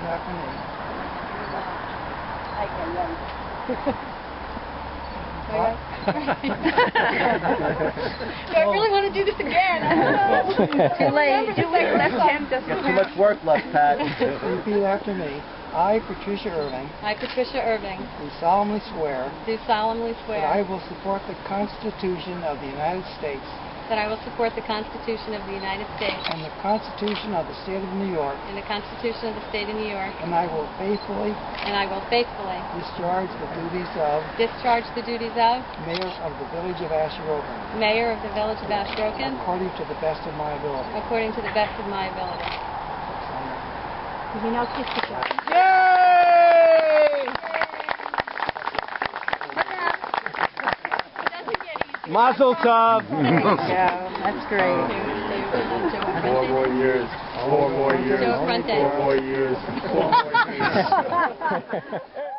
after me. Do I really want to do this again? Too late. Too late. Left hand doesn't Got too much work left, Pat. Repeat after me. I, Patricia Irving, I, Patricia Irving, do solemnly swear do solemnly swear that I will support the Constitution of the United States that I will support the Constitution of the United States and the Constitution of the State of New York, and the Constitution of the State of New York, and I will faithfully discharge the duties of Mayor of the Village of Asheroken, Mayor of the Village of Ashbroken according to the best of my ability. according to the best of my ability. You know, kiss the shot. Yay! Mazel tov! There you go. That's great. 4 more years. 4 more years. Joe Frente. 4 more years. 4 more years.